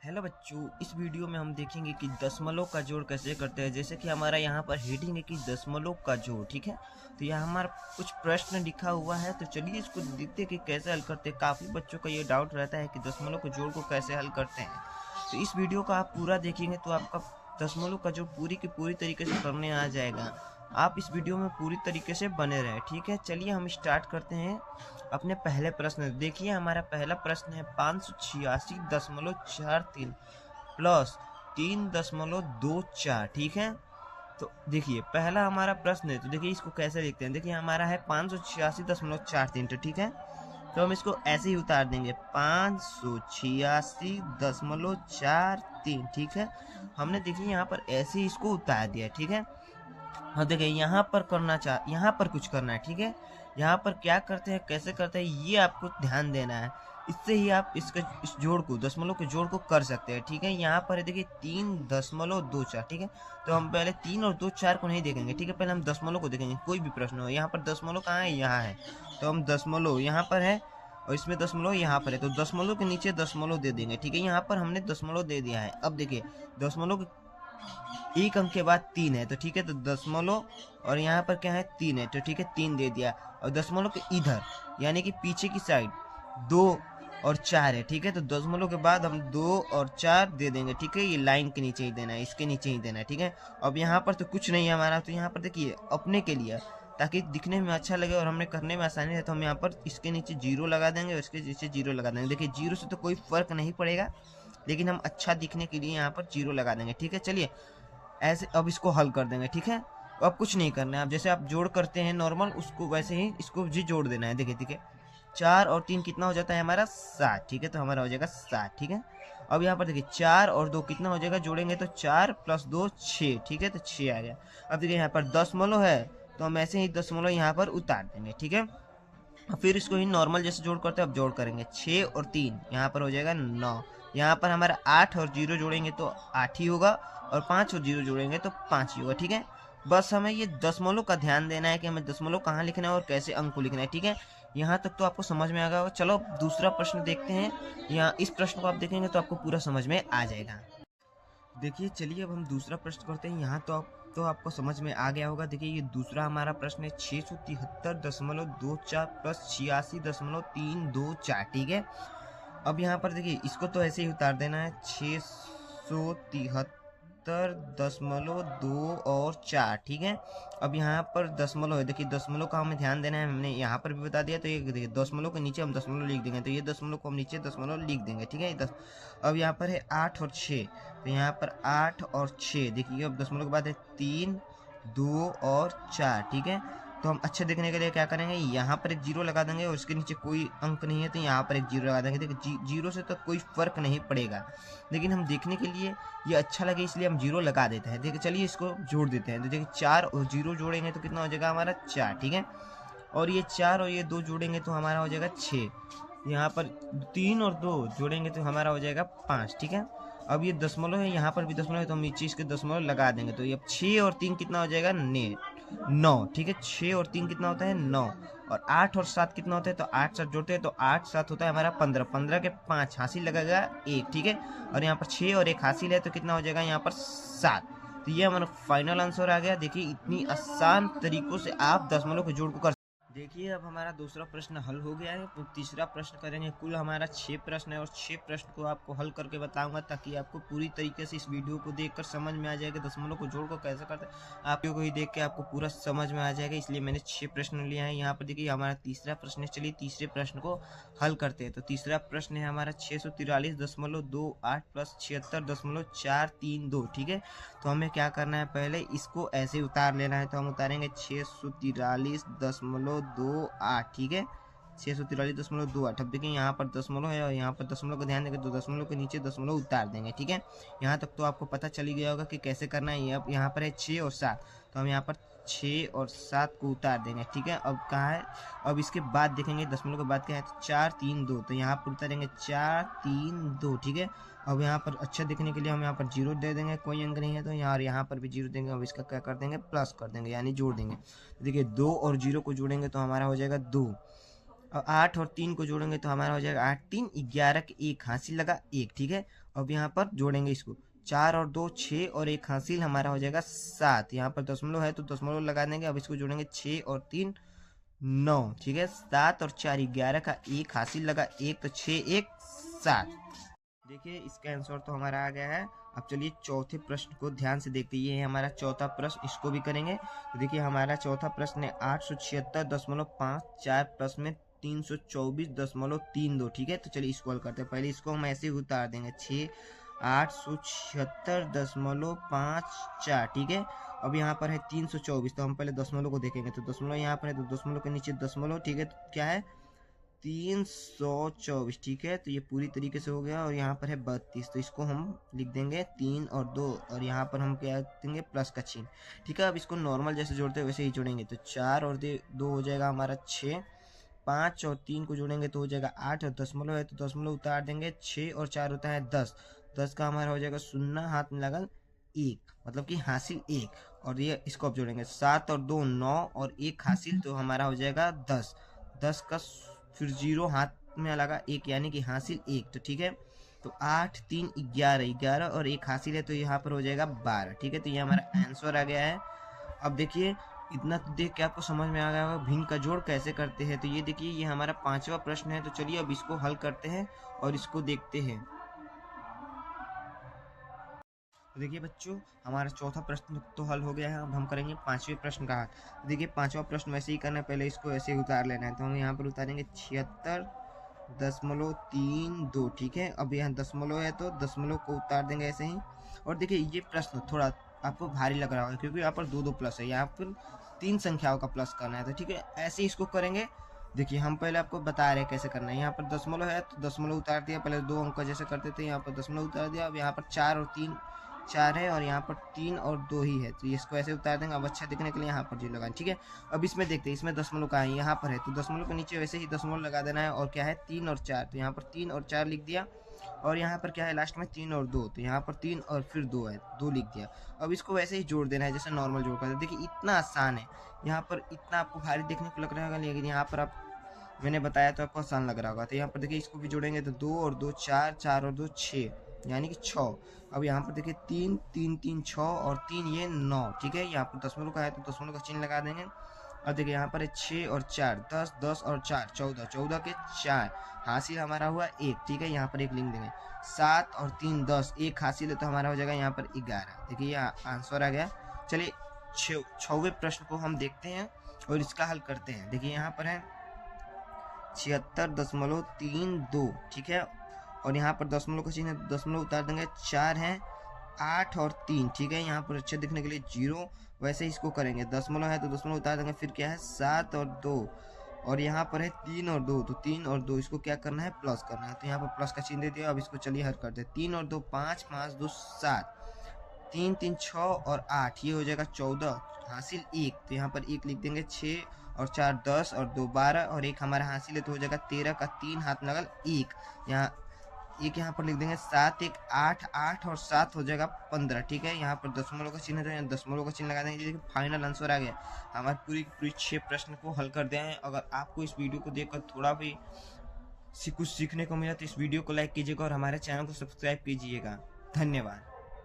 Hello बच्चों, इस video में हम देखेंगे कि दशमलव का जोड़ कैसे करते हैं। जैसे कि हमारा यहाँ पर हेडिंग है कि दशमलव का जोड़, ठीक है। तो यहाँ हमारा कुछ प्रश्न लिखा हुआ है, तो चलिए इसको देखते हैं कि कैसे हल करते हैं। काफ़ी बच्चों का ये डाउट रहता है कि दशमलव के जोड़ को कैसे हल करते हैं। तो इस वीडियो को आप पूरा देखेंगे तो आपका दशमलव का जोड़ पूरी की पूरी तरीके से करने आ जाएगा। आप इस वीडियो में पूरी तरीके से बने रहें, ठीक है। चलिए हम स्टार्ट करते हैं अपने पहले प्रश्न। देखिए हमारा पहला प्रश्न है 586.43 प्लस 3.24, ठीक है। तो देखिए पहला हमारा प्रश्न है, तो देखिए इसको कैसे लिखते हैं। देखिए हमारा है 586.43, तो ठीक है। तो हम इसको ऐसे ही उतार देंगे 586.43, ठीक है। हमने देखिए यहाँ पर ऐसे ही इसको उतार दिया, ठीक है। हाँ देखिए यहाँ पर यहाँ पर कुछ करना है, ठीक है। यहाँ पर क्या करते हैं, कैसे करते हैं, ये आपको ध्यान देना है। इससे ही आप इस जोड़ को, दशमलव के जोड़ को कर सकते हैं, ठीक है। यहाँ पर देखिए 3.24, ठीक है। तो हम पहले 3 और 2 4 को नहीं देखेंगे, ठीक है। पहले हम दशमलव को देखेंगे, कोई भी प्रश्न हो। यहाँ पर दशमलव कहाँ है, यहाँ है। तो हम दशमलव यहाँ पर है और इसमें दशमलव यहाँ पर है, तो दशमलव के नीचे दशमलव दे देंगे, ठीक है। यहाँ पर हमने दशमलव दे दिया है। अब देखिए दशमलव एक अंक के बाद 3 है, तो ठीक है। तो दशमलव और यहाँ पर क्या है, 3 है, तो ठीक है 3 दे दिया। और दशमलव के इधर यानी कि पीछे की साइड 2 और 4 है, ठीक है। तो दशमलव के बाद हम 2 और 4 दे देंगे, ठीक है। ये लाइन के नीचे ही देना है, इसके नीचे ही देना है, ठीक है। अब यहाँ पर तो कुछ नहीं है हमारा, तो यहाँ पर देखिए अपने के लिए, ताकि दिखने में अच्छा लगे और हमने करने में आसानी है, तो हम यहाँ पर इसके नीचे 0 लगा देंगे और इसके नीचे 0 लगा देंगे। देखिए 0 से तो कोई फर्क नहीं पड़ेगा, लेकिन हम अच्छा दिखने के लिए यहाँ पर 0 लगा देंगे, ठीक है। चलिए ऐसे अब इसको हल कर देंगे, ठीक है। तो अब कुछ नहीं करना है, अब जैसे आप जोड़ करते हैं नॉर्मल, उसको वैसे ही इसको भी जोड़ देना है। देखिए ठीक है, 4 और 3 कितना हो जाता है हमारा 7, ठीक है। तो हमारा हो जाएगा 7, ठीक है। अब यहाँ पर देखिए 4 और 2 कितना हो जाएगा, जोड़ेंगे तो 4 प्लस 2 6, ठीक है। तो 6 आ गया। अब देखिए यहाँ पर दशमलव है, तो हम ऐसे ही दशमलव यहाँ पर उतार देंगे, ठीक है। फिर इसको ही नॉर्मल जैसे जोड़ करते हैं, अब जोड़ करेंगे 6 और 3 यहाँ पर हो जाएगा 9। यहाँ पर हमारा 8 और 0 जोड़ेंगे तो 8 ही होगा, और 5 और 0 जोड़ेंगे तो 5 ही होगा, ठीक है। बस हमें ये दशमलव का ध्यान देना है कि हमें दशमलव कहाँ लिखना है और कैसे अंक को लिखना है, ठीक है। यहाँ तक तो आपको समझ में आ गया होगा। चलो दूसरा प्रश्न देखते हैं। यहाँ इस प्रश्न को आप देखेंगे तो आपको पूरा समझ में आ जाएगा। देखिए चलिए अब हम दूसरा प्रश्न करते हैं। यहाँ तो आपको समझ में आ गया होगा। देखिए ये दूसरा हमारा प्रश्न है 673.24 प्लस 86.324, ठीक है। अब यहाँ पर देखिए इसको तो ऐसे ही उतार देना है, 673.2 और 4, ठीक है। अब यहाँ पर दशमलव है, देखिए दशमलव का हमें ध्यान देना है, हमने यहाँ पर भी बता दिया। तो ये देखिए दशमलव के नीचे हम दशमलव लिख देंगे, तो ये दशमलव को हम नीचे दशमलव लिख देंगे, ठीक है। अब यहाँ पर है 8 और 6, तो यहाँ पर 8 और 6 देखिए, अब दशमलव के बाद है 3 2 और 4, ठीक है। तो हम अच्छे देखने के लिए क्या करेंगे, यहाँ पर एक 0 लगा देंगे और उसके नीचे कोई अंक नहीं है, तो यहाँ पर एक 0 लगा देंगे। देखिए 0 से तो कोई फर्क नहीं पड़ेगा, लेकिन हम देखने के लिए ये अच्छा लगे इसलिए हम 0 लगा देते हैं। देखिए चलिए इसको जोड़ देते हैं। तो देखिए 4 और 0 जोड़ेंगे तो कितना हो जाएगा हमारा 4, ठीक है। और ये 4 और ये 2 जोड़ेंगे तो हमारा हो जाएगा 6। यहाँ पर 3 और 2 जोड़ेंगे तो हमारा हो जाएगा 5, ठीक है। अब ये दशमलव है, यहाँ पर भी दशमलव है, तो हम नीचे इसके दशमलव लगा देंगे। तो ये 6 और 3 कितना हो जाएगा 9, ठीक है। 6 और 3 कितना होता है 9, और 8 और 7 कितना होता है, तो 8 7 जोड़ते हैं तो 8 7 होता है हमारा 15। 15 के 5 हासिल लगेगा 1, ठीक है। और यहाँ पर 6 और 1 हासिल है, तो कितना हो जाएगा यहाँ पर 7। तो ये हमारा फाइनल आंसर आ गया। देखिए इतनी आसान तरीकों से आप दशमलव के जोड़ को कर। देखिए अब हमारा दूसरा प्रश्न हल हो गया है, तो तीसरा प्रश्न करेंगे। कुल हमारा 6 प्रश्न है और 6 प्रश्न को आपको हल करके बताऊंगा, ताकि आपको पूरी तरीके से इस वीडियो को देखकर समझ में आ जाएगा दशमलव को जोड़ को कैसे करते हैं। आप वीडियो को ही देख के आपको पूरा समझ में आ जाएगा, इसलिए मैंने 6 प्रश्न लिया है। यहाँ पर देखिए हमारा तीसरा प्रश्न है। चलिए तीसरे प्रश्न को हल करते हैं। तो तीसरा प्रश्न है हमारा 643.28 प्लस 76.432, ठीक है। तो हमें क्या करना है, पहले इसको ऐसे उतार लेना है। तो हम उतारेंगे 643.28, ठीक है। 643.28। अब देखिए यहाँ पर दशमलव है और यहाँ पर दशमलव का ध्यान देंगे, तो दशमलव के नीचे दशमलव उतार देंगे, ठीक है। यहाँ तक तो आपको पता चल ही गया होगा कि कैसे करना है। अब यहाँ पर है 6 और 7, तो हम यहाँ पर 6 और 7 को उतार देंगे, ठीक है। अब कहाँ है, अब इसके बाद देखेंगे दशमलव के बाद क्या है, तो 4 3 2, तो यहाँ पर उतारेंगे 4 3 2, ठीक है। अब यहाँ पर अच्छा दिखने के लिए हम यहाँ पर 0 दे देंगे, कोई अंक नहीं है, तो यहाँ पर भी 0 देंगे। अब इसका क्या कर देंगे, प्लस कर देंगे, यानी जोड़ देंगे। देखिए 2 और 0 को जोड़ेंगे तो हमारा हो जाएगा 2। और 8 और 3 को जोड़ेंगे तो हमारा हो जाएगा 8 3 11 के एक हासिल लगा एक, ठीक है। अब यहाँ पर जोड़ेंगे इसको 4 और 2 6 और एक हासिल हमारा हो जाएगा 7। यहाँ पर दशमलव है तो दशमलव लगा देंगे। अब इसको जोड़ेंगे 6 और 3 9, ठीक है। 7 और 4 11 का एक हासिल लगा एक, तो 6 1 7। देखिए इसका आंसर तो हमारा आ गया है। अब चलिए चौथे प्रश्न को ध्यान से देखते हैं। ये है हमारा चौथा प्रश्न, इसको भी करेंगे। तो देखिए हमारा चौथा प्रश्न है 876.54 प्लस में 324.32, ठीक है। तो चलिए इसको हल करते हैं। पहले इसको हम ऐसे ही उतार देंगे 876.54, ठीक है। अब यहाँ पर है 324, तो हम पहले दशमलव को देखेंगे। तो दशमलव यहाँ पर है तो दशमलव के नीचे दशमलव, ठीक है। तो क्या है 324, ठीक है। तो ये पूरी तरीके से हो गया। और यहाँ पर है 32, तो इसको हम लिख देंगे 3 और 2 और यहाँ पर हम क्या देंगे प्लस का चिन्ह, ठीक है। अब इसको नॉर्मल जैसे जोड़ते हैं वैसे ही जोड़ेंगे। तो 4 और 2 हो जाएगा हमारा 6, 5 और 3 को जोड़ेंगे तो हो जाएगा 8 और दशमलव है तो दशमलव उतार देंगे। 6 और 4 होता है 10, 10 का हमारा हो जाएगा 0, हाथ में लगा 1, मतलब कि हासिल 1। और ये इसको अब जोड़ेंगे 7 और 2 9 और 1 हासिल, तो हमारा हो जाएगा 10, 10 का फिर 0 हाथ में लगा 1 यानी कि हासिल 1, तो ठीक है। तो 8 3 11, 11 और 1 हासिल है तो यहाँ पर हो जाएगा 12, ठीक है। तो ये हमारा आंसर आ गया है। अब देखिए इतना तो देख के आपको समझ में आ गया होगा भिन्न का जोड़ कैसे करते हैं। तो ये देखिए ये हमारा 5वां प्रश्न है। तो चलिए अब इसको हल करते हैं और इसको देखते हैं। तो देखिए बच्चों हमारा चौथा प्रश्न तो हल हो गया है। अब हम करेंगे 5वें प्रश्न का हल। तो देखिए 5वां प्रश्न वैसे ही करना है, पहले इसको ऐसे ही उतार लेना है। तो हम यहाँ पर उतारेंगे 76.32, ठीक है। अब यहाँ दशमलव है तो दशमलव को उतार देंगे ऐसे ही। और देखिए ये प्रश्न थोड़ा आपको भारी लग रहा होगा क्योंकि यहाँ पर 2 प्लस है, यहाँ पर 3 संख्याओं का प्लस करना है। तो ठीक है ऐसे ही इसको करेंगे। देखिए हम पहले आपको बता रहे हैं कैसे करना है। यहाँ पर दशमलव है तो दशमलव उतार दिया, पहले 2 अंक जैसे करते थे यहाँ पर दशमलव उतार दिया। अब यहाँ पर 4 और 3 4 है और यहाँ पर 3 और 2 ही है तो इसको ऐसे उतार देंगे। अब अच्छा दिखने के लिए यहाँ पर 0 लगाएं, ठीक है। अब इसमें देखते हैं इसमें दशमलव का है, यहाँ पर है तो दशमलव के नीचे वैसे ही दशमलव लगा देना है। और क्या है 3 और 4, तो यहाँ पर 3 और 4 लिख दिया। और यहाँ पर क्या है लास्ट में 3 और 2, तो यहाँ पर 3 और फिर 2 है 2 लिख दिया। अब इसको वैसे ही जोड़ देना है जैसे नॉर्मल जोड़ करते। देखिए इतना आसान है। यहाँ पर इतना आपको भारी देखने को लग रहा होगा लेकिन यहाँ पर आप मैंने बताया तो आपको आसान लग रहा होगा। तो यहाँ पर देखिए इसको भी जोड़ेंगे तो 2 और 2 4, 4 और 2 6 यानी कि 6। अब यहाँ पर देखिए 3 3 3 6 और 3 ये 9, ठीक है। यहाँ पर दशमलव का है तो दशमलव का चिन्ह लगा देंगे। और देखिए यहाँ पर है 6 और 4 10, 10 और 4 14, 14 के 4 हासिल हमारा हुआ 1, ठीक है। यहाँ पर 1 लिख देंगे। 7 और 3 10, 1 हासिल है तो हमारा हो जाएगा यहाँ पर 11। देखिए ये आंसर आ गया। चलिए 6वें प्रश्न को हम देखते हैं और इसका हल करते हैं। देखिए यहाँ पर है 76.32, ठीक है। और यहाँ पर दशमलव का चिन्ह दशमलव उतार देंगे। 4 है 8 और 3, ठीक है। यहाँ पर अच्छे दिखने के लिए 0 वैसे इसको करेंगे। दशमलव है तो दशमलव उतार देंगे। फिर क्या है 7 और 2 और यहाँ पर है 3 और 2, तो 3 और 2 इसको क्या करना है प्लस करना है। तो यहाँ पर प्लस का चिन्ह दे दिया। अब इसको चलिए हल करते हैं। 3 और 2 5, 5 2 7, 3 3 6 और 8 ये हो जाएगा 14 हासिल 1, तो यहाँ पर 1 लिख देंगे। 6 और 4 10 और 2 12 और 1 हमारा हासिल है तो हो जाएगा 13 का 3 हाथ लगल 1, यहाँ 1 यहाँ पर लिख देंगे। 7 1 8, 8 और 7 हो जाएगा 15, ठीक है। यहाँ पर दशमलव का चिन्ह है तो यहाँ दशमलव का चिन्ह लगा देंगे। देखिए फाइनल आंसर आ गया। हमारे पूरी 6 प्रश्न को हल कर दिए हैं। अगर आपको इस वीडियो को देखकर थोड़ा भी कुछ सीखने को मिला तो इस वीडियो को लाइक कीजिएगा और हमारे चैनल को सब्सक्राइब कीजिएगा। धन्यवाद।